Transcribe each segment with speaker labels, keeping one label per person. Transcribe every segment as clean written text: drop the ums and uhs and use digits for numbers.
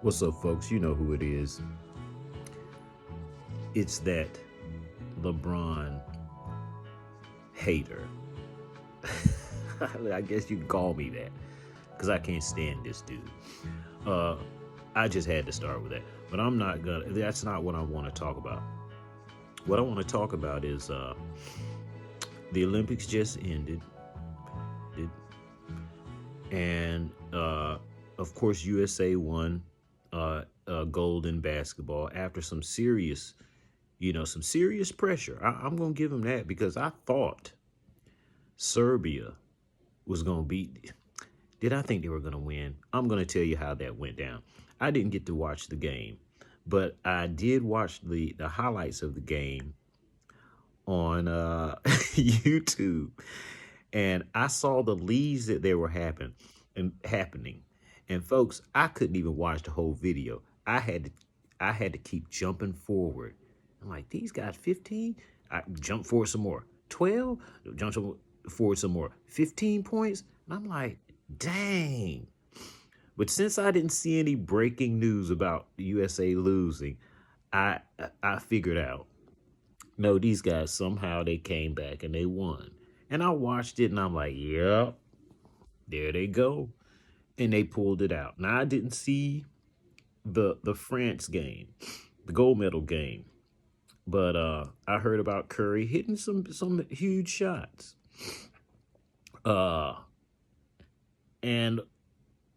Speaker 1: What's up, folks? You know who it is. It's that LeBron hater. I guess you can call me that because I can't stand this dude. I just had to start with that. But I'm not gonna, that's not what I want to talk about. What I want to talk about is the Olympics just ended. And of course, USA won gold in basketball after some serious pressure. I'm going to give them that because I thought Serbia was going to beat. Did I think they were going to win? I'm going to tell you how that went down. I didn't get to watch the game, but I did watch the highlights of the game on YouTube. And I saw the leads that they were happening. And folks, I couldn't even watch the whole video. I had to keep jumping forward. I'm like, these guys 15? I jump forward some more. 12? Jump forward some more. 15 points? And I'm like, dang. But since I didn't see any breaking news about the USA losing, I figured out, no, these guys, somehow they came back and they won. And I watched it and I'm like, yep, there they go. And they pulled it out. Now, I didn't see the France game, the gold medal game. But I heard about Curry hitting some huge shots. And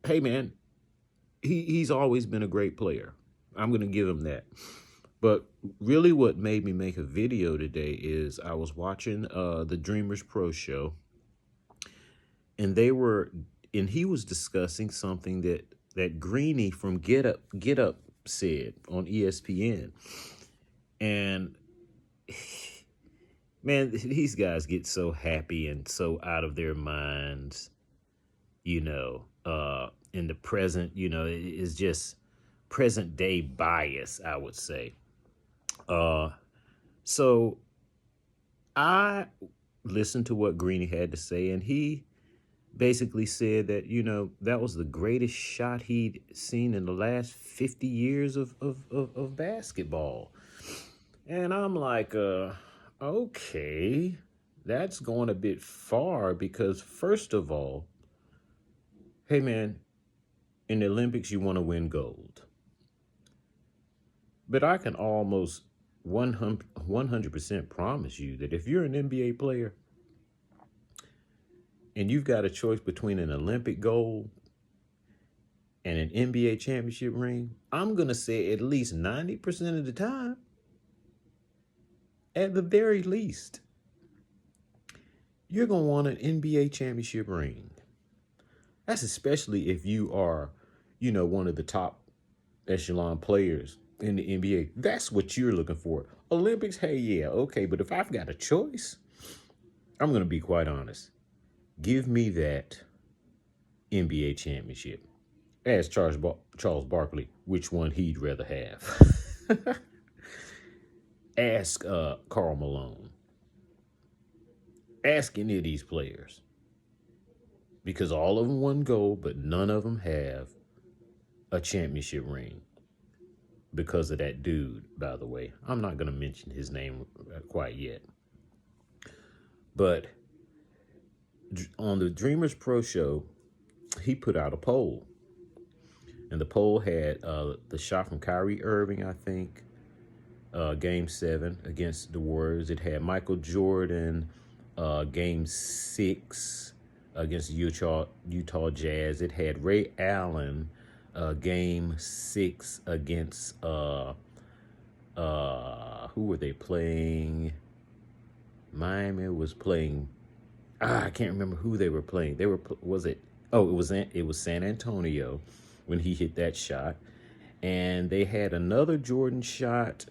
Speaker 1: hey, man, he's always been a great player. I'm going to give him that. But really what made me make a video today is I was watching the Dreamers Pro Show, and he was discussing something that Greeney from Getup said on ESPN. And man, these guys get so happy and so out of their minds, in the present, it's just present day bias, I would say. So I listened to what Greeney had to say, and he basically said that, that was the greatest shot he'd seen in the last 50 years of basketball. And I'm like, okay, that's going a bit far because first of all, hey man, in the Olympics, you want to win gold. But I can almost 100% promise you that if you're an NBA player and you've got a choice between an Olympic gold and an NBA championship ring, I'm going to say at least 90% of the time, at the very least, you're going to want an NBA championship ring. That's especially if you are, one of the top echelon players in the NBA. That's what you're looking for. Olympics, hey, yeah, okay. But if I've got a choice, I'm going to be quite honest. Give me that NBA championship. Ask Charles Barkley which one he'd rather have. Ask Karl Malone. Ask any of these players. Because all of them won gold, but none of them have a championship ring. Because of that dude, by the way. I'm not going to mention his name quite yet. But on the Dreamers Pro Show, he put out a poll. And the poll had the shot from Kyrie Irving, I think, Game 7 against the Warriors. It had Michael Jordan, Game 6 against Utah Jazz. It had Ray Allen, Game 6 against who were they playing? Miami was playing. I can't remember who they were playing. It was San Antonio when he hit that shot, and they had another Jordan shot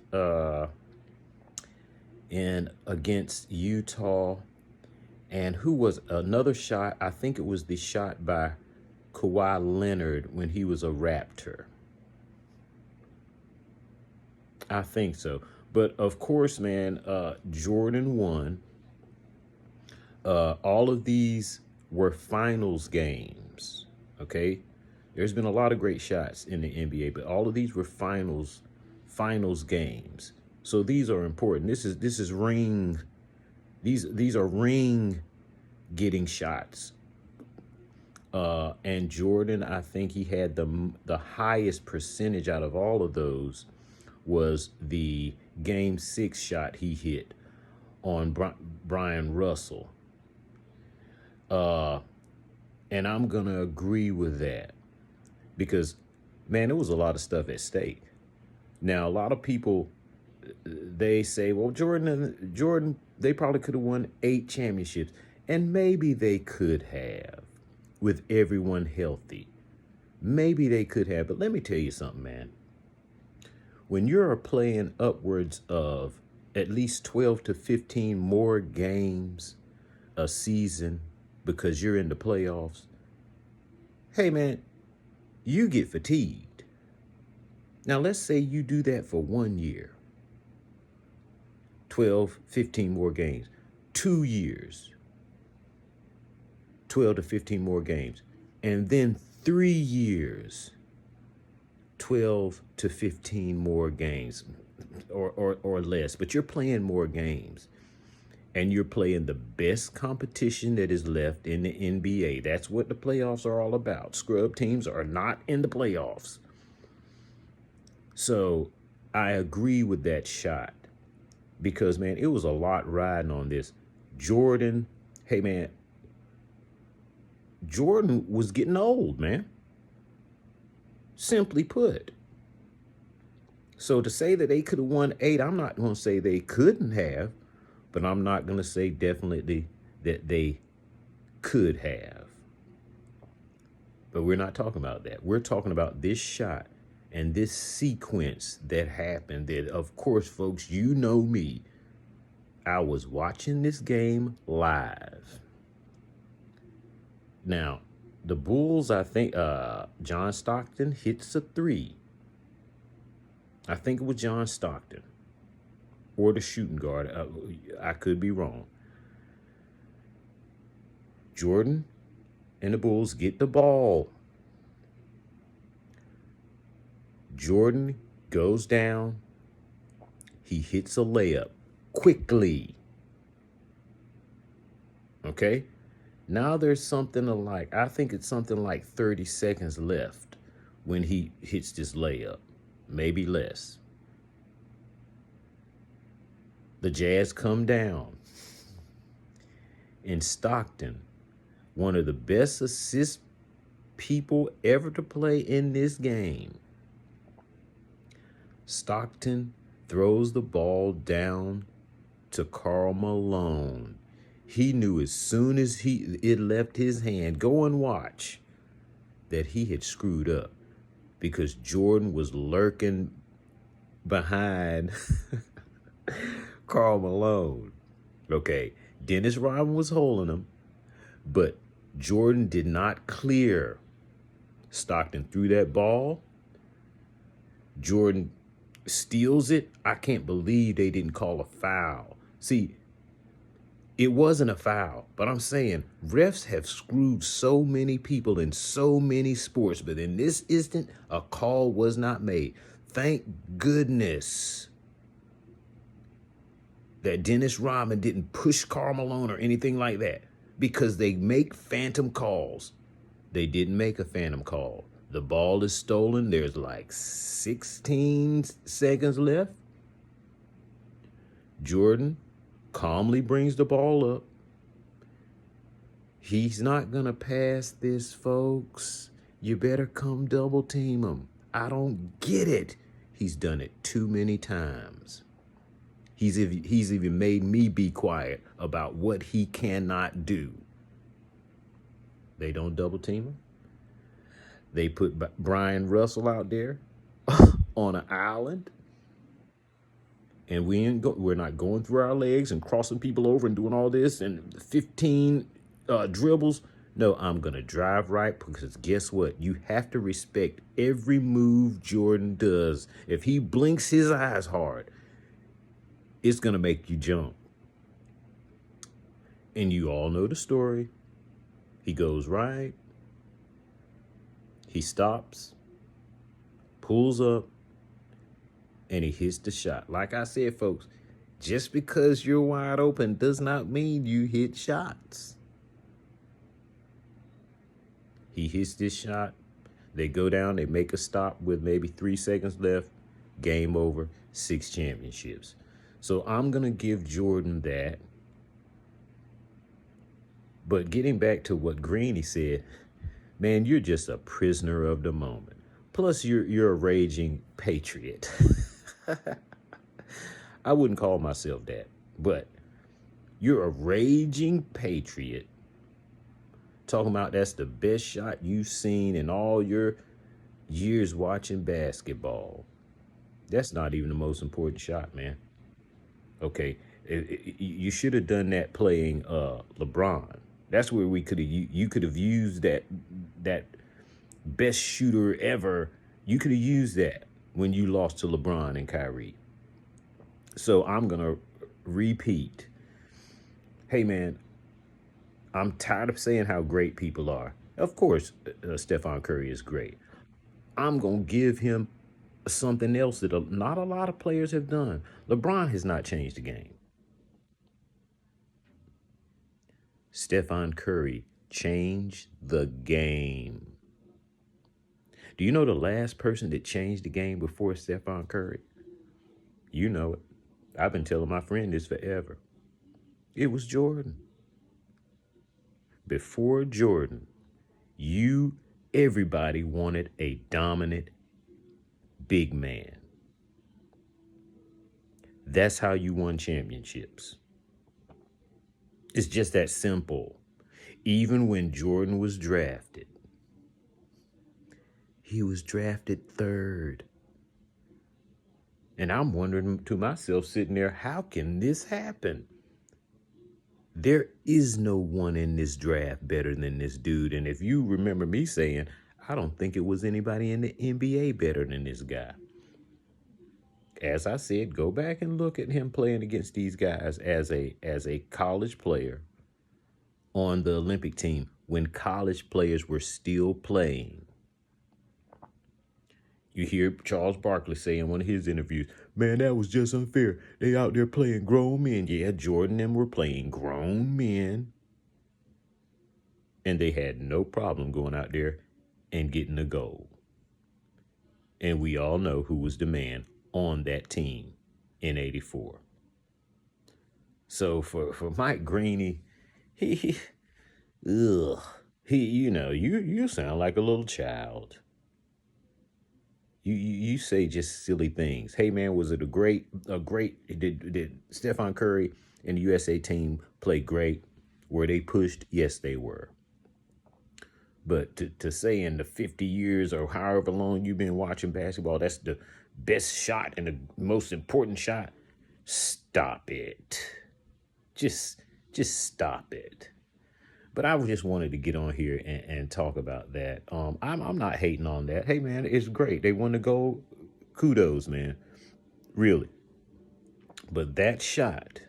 Speaker 1: against Utah, and who was another shot? I think it was the shot by Kawhi Leonard when he was a Raptor. I think so. But of course, man, Jordan won. All of these were finals games, okay? There's been a lot of great shots in the NBA, but all of these were finals games. So these are important. This is ring. These are ring getting shots. And Jordan, I think he had the highest percentage out of all of those was the game 6 shot he hit on Brian Russell. And I'm going to agree with that because, man, there was a lot of stuff at stake. Now, a lot of people, they say, well, Jordan, they probably could have won 8 championships. And maybe they could have with everyone healthy. Maybe they could have. But let me tell you something, man. When you're playing upwards of at least 12 to 15 more games a season because you're in the playoffs, hey, man, you get fatigued. Now, let's say you do that for 1 year. 12, 15 more games. 2 years. 12 to 15 more games. And then 3 years. 12 to 15 more games or less. But you're playing more games. And you're playing the best competition that is left in the NBA. That's what the playoffs are all about. Scrub teams are not in the playoffs. So I agree with that shot. Because, man, it was a lot riding on this. Jordan, hey, man, Jordan was getting old, man. Simply put. So to say that they could have won 8, I'm not going to say they couldn't have, but I'm not going to say definitely that they could have. But we're not talking about that. We're talking about this shot and this sequence that happened that, of course, folks, you know me. I was watching this game live. Now, the Bulls, I think, John Stockton hits a 3. I think it was John Stockton or the shooting guard. I could be wrong. Jordan and the Bulls get the ball. Jordan goes down. He hits a layup quickly. Okay? Now there's something like, I think it's something like 30 seconds left when he hits this layup. Maybe less. The Jazz come down. And Stockton, one of the best assist people ever to play in this game, Stockton throws the ball down to Karl Malone. He knew as soon as it left his hand, go and watch, that he had screwed up because Jordan was lurking behind Karl Malone. Okay, Dennis Rodman was holding him, but Jordan did not clear. Stockton threw that ball. Jordan steals it. I can't believe they didn't call a foul. See, it wasn't a foul, but I'm saying refs have screwed so many people in so many sports, but in this instant, a call was not made. Thank goodness that Dennis Rodman didn't push Karl Malone or anything like that, because they make phantom calls. They didn't make a phantom call. The ball is stolen. There's like 16 seconds left. Jordan calmly brings the ball up. He's not going to pass this, folks. You better come double team him. I don't get it. He's done it too many times. He's even made me be quiet about what he cannot do. They don't double team him. They put Brian Russell out there on an island. And we're not going through our legs and crossing people over and doing all this and 15 dribbles. No, I'm going to drive right, because guess what? You have to respect every move Jordan does. If he blinks his eyes hard, it's going to make you jump. And you all know the story. He goes right. He stops, pulls up, and he hits the shot. Like I said, folks, just because you're wide open does not mean you hit shots. He hits this shot. They go down, they make a stop with maybe 3 seconds left. Game over, 6 championships. So I'm going to give Jordan that. But getting back to what Greeney said, man, you're just a prisoner of the moment. Plus, you're a raging patriot. I wouldn't call myself that, but you're a raging patriot. Talking about that's the best shot you've seen in all your years watching basketball. That's not even the most important shot, man. Okay, you should have done that playing LeBron. That's where we could have. You could have used that best shooter ever. You could have used that when you lost to LeBron and Kyrie. So I'm gonna repeat. Hey, man, I'm tired of saying how great people are. Of course, Steph Curry is great. I'm gonna give him something else that not a lot of players have done. LeBron has not changed the game. Steph Curry changed the game. Do you know the last person that changed the game before Steph Curry? You know it. I've been telling my friend this forever. It was Jordan. Before Jordan, everybody wanted a dominant big man. That's how you won championships. It's just that simple. Even when Jordan was drafted, he was drafted 3rd. And I'm wondering to myself sitting there, how can this happen? There is no one in this draft better than this dude. And if you remember me saying, I don't think it was anybody in the NBA better than this guy. As I said, go back and look at him playing against these guys as a college player on the Olympic team when college players were still playing. You hear Charles Barkley say in one of his interviews, man, that was just unfair. They out there playing grown men. Yeah, Jordan and them were playing grown men. And they had no problem going out there and getting a goal. And we all know who was the man on that team in '84. So for Mike Greeney, he you sound like a little child. You say just silly things. Hey, man, was it did Steph Curry and the USA team play great? Were they pushed? Yes, they were. But to say in the 50 years or however long you've been watching basketball, that's the best shot and the most important shot, stop it. Just stop it. But I just wanted to get on here and talk about that. I'm not hating on that. Hey, man, it's great. They won the gold. Kudos, man. Really. But that shot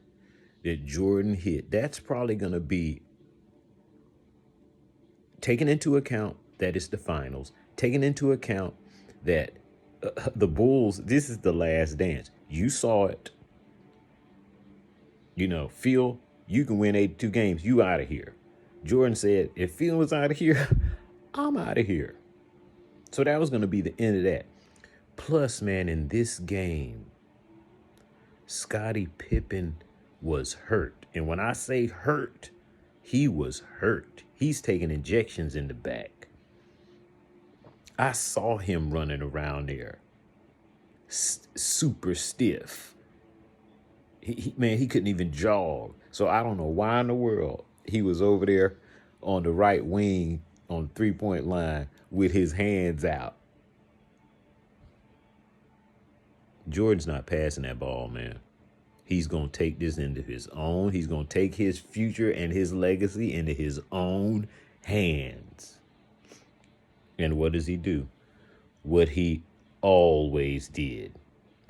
Speaker 1: that Jordan hit, that's probably going to be taken into account that it's the finals, taking into account that the Bulls, this is the last dance. You saw it. Phil, you can win 82 games. You out of here. Jordan said, if Phil was out of here, I'm out of here. So that was going to be the end of that. Plus, man, in this game, Scottie Pippen was hurt. And when I say hurt, he was hurt. He's taking injections in the back. I saw him running around there, super stiff. He couldn't even jog. So I don't know why in the world he was over there on the right wing on the 3-point line with his hands out. Jordan's not passing that ball, man. He's going to take this into his own. He's going to take his future and his legacy into his own hands. And what does he do? What he always did.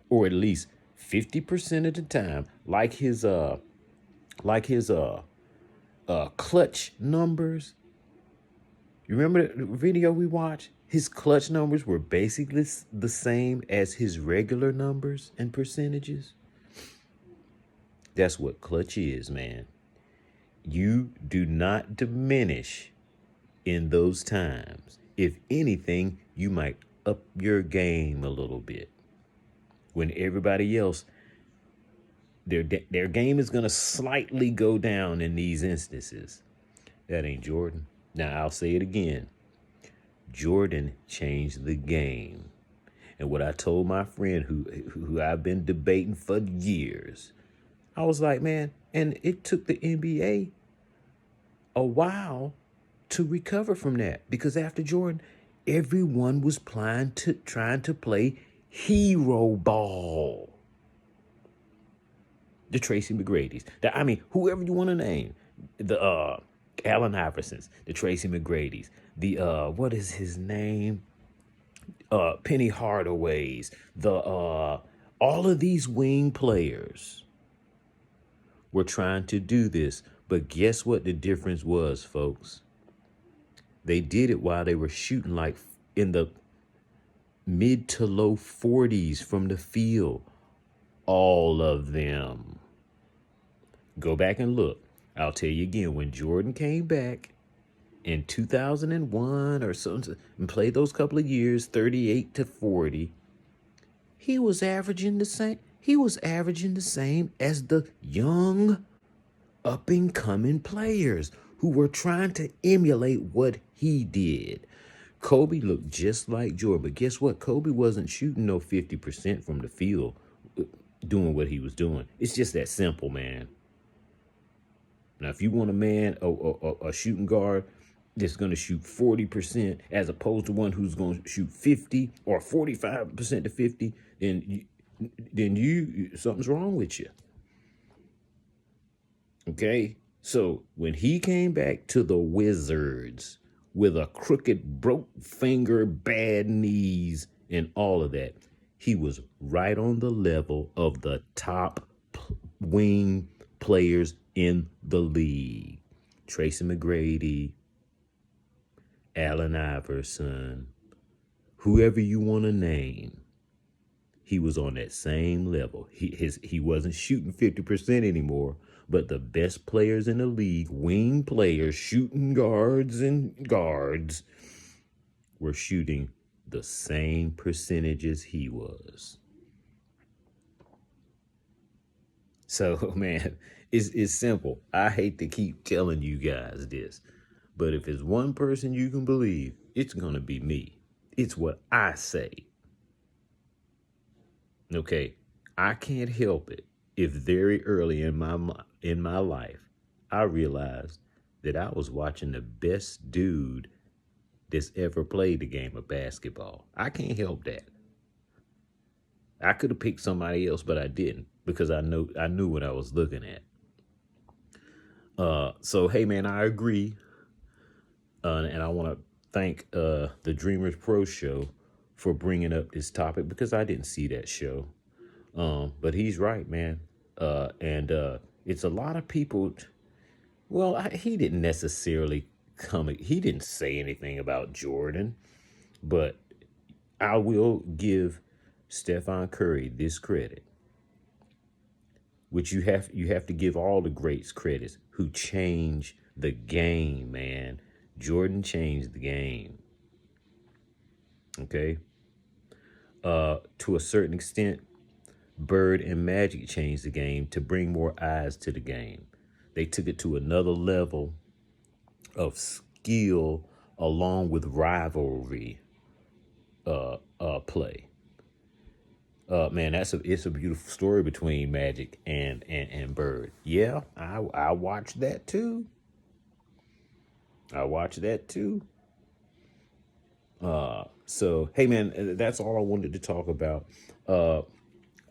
Speaker 1: Or at least 50% of the time, like his clutch numbers. You remember the video we watched? His clutch numbers were basically the same as his regular numbers and percentages. That's what clutch is, man. You do not diminish in those times. If anything, you might up your game a little bit. When everybody else, their game is going to slightly go down in these instances. That ain't Jordan. Now, I'll say it again. Jordan changed the game. And what I told my friend who I've been debating for years, I was like, man, and it took the NBA a while to recover from that, because after Jordan, everyone was trying to play hero ball. The Tracy McGrady's, whoever you want to name, the Allen Iversons, the Tracy McGrady's, the what is his name? Penny Hardaway's, the all of these wing players were trying to do this, but guess what the difference was, folks? They did it while they were shooting like in the mid to low 40s from the field. All of them. Go back and look. I'll tell you again, when Jordan came back in 2001 or something and played those couple of years, 38 to 40, he was averaging the same. He was averaging the same as the young up and coming players who were trying to emulate what he did. Kobe looked just like Jordan, but guess what? Kobe wasn't shooting no 50% from the field doing what he was doing. It's just that simple, man. Now, if you want a man, a shooting guard that's going to shoot 40% as opposed to one who's going to shoot 50 or 45% to 50, then you something's wrong with you. Okay? So when he came back to the Wizards with a crooked, broke finger, bad knees, and all of that, he was right on the level of the top wing players in the league. Tracy McGrady, Allen Iverson, whoever you want to name, he was on that same level. He wasn't shooting 50% anymore, but the best players in the league, wing players, shooting guards and guards, were shooting the same percentages he was. So, man, it's simple. I hate to keep telling you guys this, but if it's one person you can believe, it's going to be me. It's what I say. Okay, I can't help it if very early in my life I realized that I was watching the best dude that's ever played the game of basketball. I can't help that. I could have picked somebody else, but I didn't, because I knew what I was looking at. So hey, man, I agree, and I want to thank the Dreamers Pro Show for bringing up this topic, because I didn't see that show. But he's right, man. And it's a lot of people. Well, he didn't necessarily he didn't say anything about Jordan, but I will give Stephen Curry this credit, which you have to give all the greats credits who changed the game, man. Jordan changed the game. Okay. To a certain extent, Bird and Magic changed the game to bring more eyes to the game. They took it to another level of skill along with rivalry play. Man, it's a beautiful story between Magic and Bird. Yeah, I watched that too. So hey, man, that's all I wanted to talk about.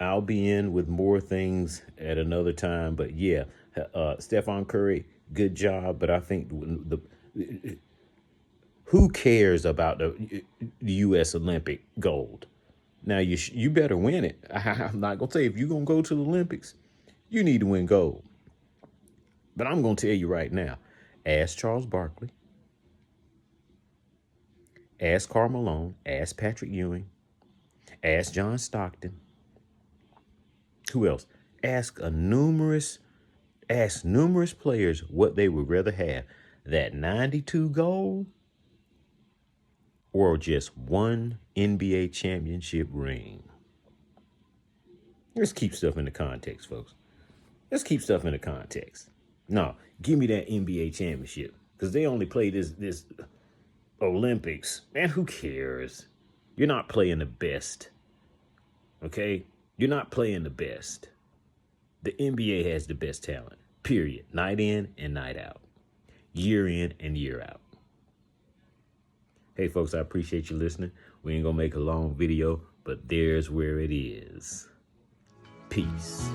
Speaker 1: I'll be in with more things at another time, but yeah, Stephen Curry, good job. But I think who cares about the U.S. Olympic gold? Now you better win it. I'm not gonna say if you're gonna go to the Olympics, you need to win gold. But I'm gonna tell you right now, ask Charles Barkley, Ask Karl Malone. Ask Patrick Ewing. Ask John Stockton. Who else? Ask numerous players what they would rather have, that 92 gold or just one NBA championship ring. Let's keep stuff in the context, folks. Let's keep stuff in the context. No, give me that NBA championship, because they only play this Olympics. Man, who cares? You're not playing the best. Okay? You're not playing the best. The NBA has the best talent, period. Night in and night out. Year in and year out. Hey, folks, I appreciate you listening. We ain't going to make a long video, but there's where it is. Peace.